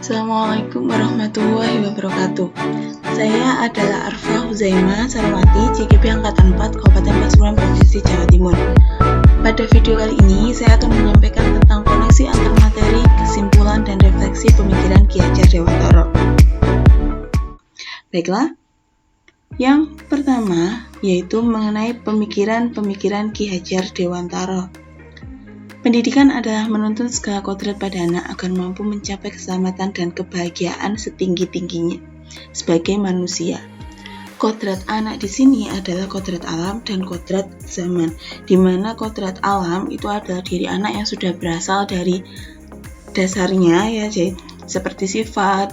Assalamualaikum warahmatullahi wabarakatuh. Saya adalah Arfa Huzaima Sarwati, CGP Angkatan 4, Kabupaten Pasuruan, Provinsi Jawa Timur. Pada video kali ini, saya akan menyampaikan tentang koneksi antar materi, kesimpulan, dan refleksi pemikiran Ki Hajar Dewantara. Baiklah, yang pertama yaitu mengenai pemikiran-pemikiran Ki Hajar Dewantara. Pendidikan adalah menuntun segala kodrat pada anak agar mampu mencapai keselamatan dan kebahagiaan setinggi-tingginya sebagai manusia. Kodrat anak di sini adalah kodrat alam dan kodrat zaman, di mana kodrat alam itu adalah diri anak yang sudah berasal dari dasarnya ya, jadi seperti sifat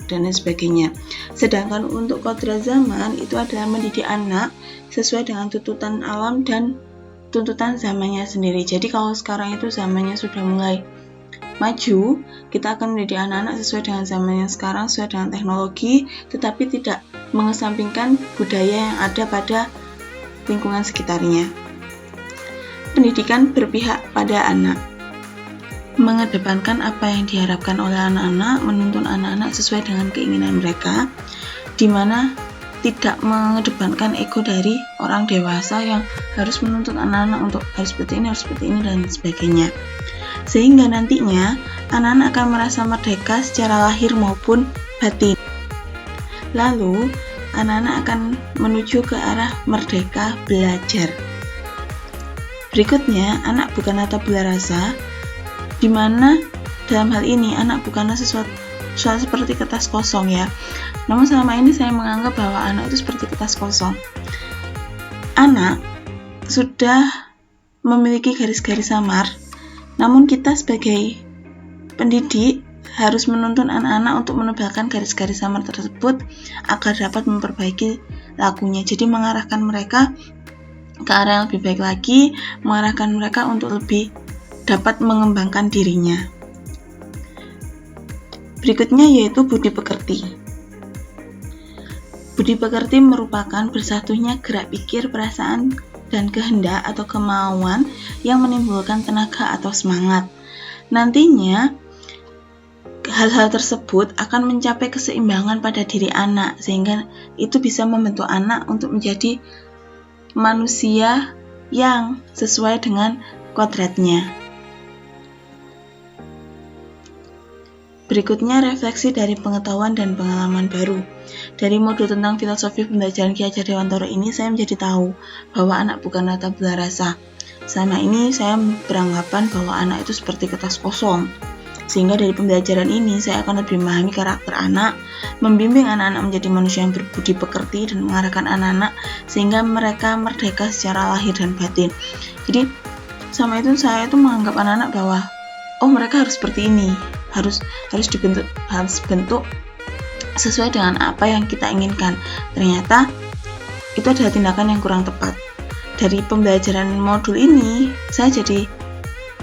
dan lain sebagainya. Sedangkan untuk kodrat zaman itu adalah mendidik anak sesuai dengan tuntutan alam dan tuntutan zamannya sendiri. Jadi kalau sekarang itu zamannya sudah mulai maju, kita akan mendidik anak-anak sesuai dengan zamannya sekarang, sesuai dengan teknologi, tetapi tidak mengesampingkan budaya yang ada pada lingkungan sekitarnya. Pendidikan berpihak pada anak, mengedepankan apa yang diharapkan oleh anak-anak, menuntun anak-anak sesuai dengan keinginan mereka, di mana tidak mengedepankan ego dari orang dewasa yang harus menuntut anak-anak untuk harus seperti ini, dan sebagainya. Sehingga nantinya anak-anak akan merasa merdeka secara lahir maupun batin. Lalu, anak-anak akan menuju ke arah merdeka belajar. Berikutnya, anak bukanlah tabula rasa, di mana dalam hal ini anak bukanlah sesuatu seperti kertas kosong ya. Namun selama ini saya menganggap bahwa anak itu seperti kertas kosong. Anak sudah memiliki garis-garis samar, namun kita sebagai pendidik harus menuntun anak-anak untuk menebalkan garis-garis samar tersebut agar dapat memperbaiki lakunya. Jadi mengarahkan mereka ke arah yang lebih baik lagi, mengarahkan mereka untuk lebih dapat mengembangkan dirinya. Berikutnya yaitu budi pekerti. Budi pekerti merupakan bersatunya gerak pikir, perasaan, dan kehendak atau kemauan yang menimbulkan tenaga atau semangat. Nantinya, hal-hal tersebut akan mencapai keseimbangan pada diri anak, sehingga itu bisa membentuk anak untuk menjadi manusia yang sesuai dengan kodratnya. Berikutnya refleksi dari pengetahuan dan pengalaman baru. Dari modul tentang filosofi pembelajaran Ki Hajar Dewantara ini, saya menjadi tahu bahwa anak bukanlah tabula rasa. Selama ini saya beranggapan bahwa anak itu seperti kertas kosong. Sehingga dari pembelajaran ini saya akan lebih memahami karakter anak, membimbing anak-anak menjadi manusia yang berbudi pekerti dan mengarahkan anak-anak sehingga mereka merdeka secara lahir dan batin. Jadi sama itu saya itu menganggap anak-anak bahwa mereka harus seperti ini, harus dibentuk sesuai dengan apa yang kita inginkan. Ternyata itu adalah tindakan yang kurang tepat. Dari pembelajaran modul ini saya jadi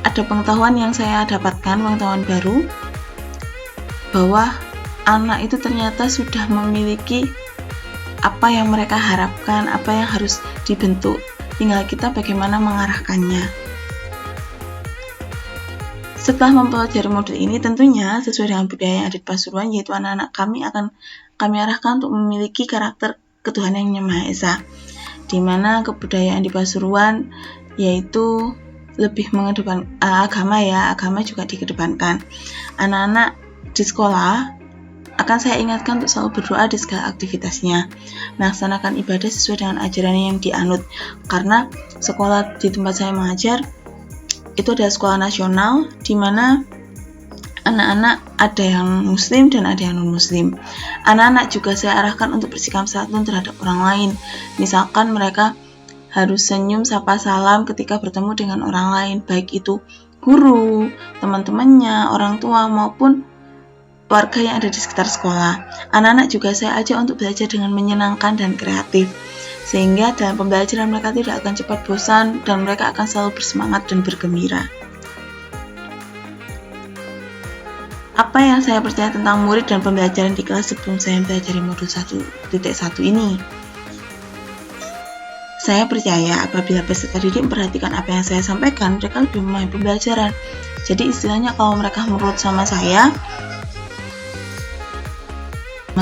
ada pengetahuan yang saya dapatkan, pengetahuan baru bahwa anak itu ternyata sudah memiliki apa yang mereka harapkan, apa yang harus dibentuk, tinggal kita bagaimana mengarahkannya. Setelah mempelajari modul ini, tentunya sesuai dengan budaya yang ada di Pasuruan, yaitu anak-anak kami akan kami arahkan untuk memiliki karakter ketuhanan yang Maha Esa, di mana kebudayaan di Pasuruan yaitu lebih mengedepan agama juga dikedepankan. Anak-anak di sekolah akan saya ingatkan untuk selalu berdoa di segala aktivitasnya, melaksanakan ibadah sesuai dengan ajaran yang dianut, karena sekolah di tempat saya mengajar itu adalah sekolah nasional, di mana anak-anak ada yang muslim dan ada yang non-muslim. Anak-anak juga saya arahkan untuk bersikap santun terhadap orang lain. Misalkan mereka harus senyum, sapa, salam ketika bertemu dengan orang lain, baik itu guru, teman-temannya, orang tua, maupun warga yang ada di sekitar sekolah. Anak-anak juga saya ajak untuk belajar dengan menyenangkan dan kreatif, sehingga dalam pembelajaran mereka tidak akan cepat bosan dan mereka akan selalu bersemangat dan bergembira. Apa yang saya percaya tentang murid dan pembelajaran di kelas sebelum saya mempelajari modul 1.1 ini? Saya percaya apabila peserta didik memperhatikan apa yang saya sampaikan, mereka lebih memahami pembelajaran. Jadi istilahnya kalau mereka menurut sama saya,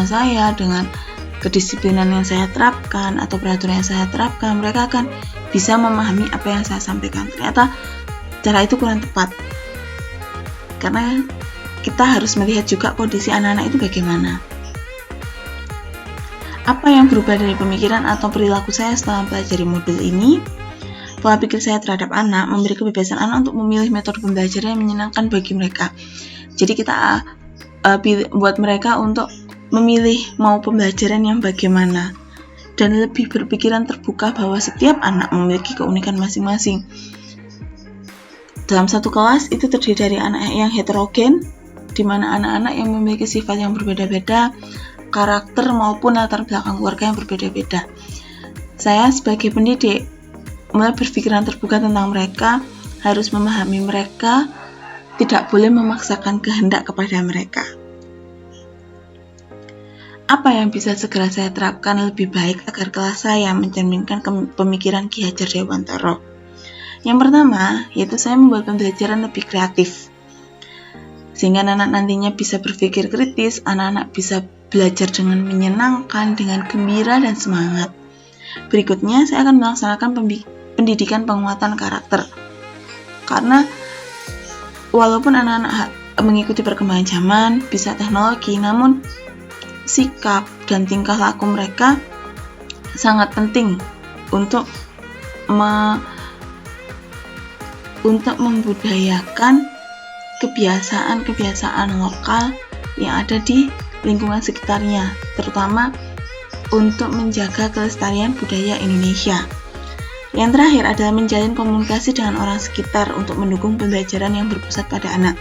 saya, dengan kedisiplinan yang saya terapkan atau peraturan yang saya terapkan, mereka akan bisa memahami apa yang saya sampaikan. Ternyata cara itu kurang tepat, karena kita harus melihat juga kondisi anak-anak itu bagaimana. Apa yang berubah dari pemikiran atau perilaku saya setelah mempelajari modul ini? Pola pikir saya terhadap anak memberi kebebasan anak untuk memilih metode pembelajaran yang menyenangkan bagi mereka. Jadi kita buat mereka untuk memilih mau pembelajaran yang bagaimana, dan lebih berpikiran terbuka bahwa setiap anak memiliki keunikan masing-masing. Dalam satu kelas itu terdiri dari anak yang heterogen, di mana anak-anak yang memiliki sifat yang berbeda-beda, karakter maupun latar belakang keluarga yang berbeda-beda. Saya sebagai pendidik mulai berpikiran terbuka tentang mereka, harus memahami mereka, tidak boleh memaksakan kehendak kepada mereka. Apa yang bisa segera saya terapkan lebih baik agar kelas saya mencerminkan pemikiran Ki Hajar Dewantara? Yang pertama, yaitu saya membuat pembelajaran lebih kreatif, sehingga anak nantinya bisa berpikir kritis, anak-anak bisa belajar dengan menyenangkan, dengan gembira dan semangat. Berikutnya, saya akan melaksanakan pendidikan penguatan karakter. Karena walaupun anak-anak mengikuti perkembangan zaman, bisa teknologi, namun sikap dan tingkah laku mereka sangat penting untuk membudayakan kebiasaan-kebiasaan lokal yang ada di lingkungan sekitarnya, terutama untuk menjaga kelestarian budaya Indonesia. Yang terakhir adalah menjalin komunikasi dengan orang sekitar untuk mendukung pembelajaran yang berpusat pada anak.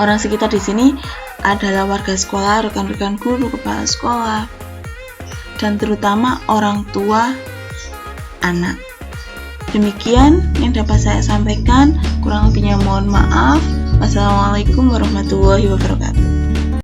Orang sekitar di sini adalah warga sekolah, rekan-rekan guru, kepala sekolah, dan terutama orang tua anak. Demikian yang dapat saya sampaikan, kurang lebihnya mohon maaf. Wassalamualaikum warahmatullahi wabarakatuh.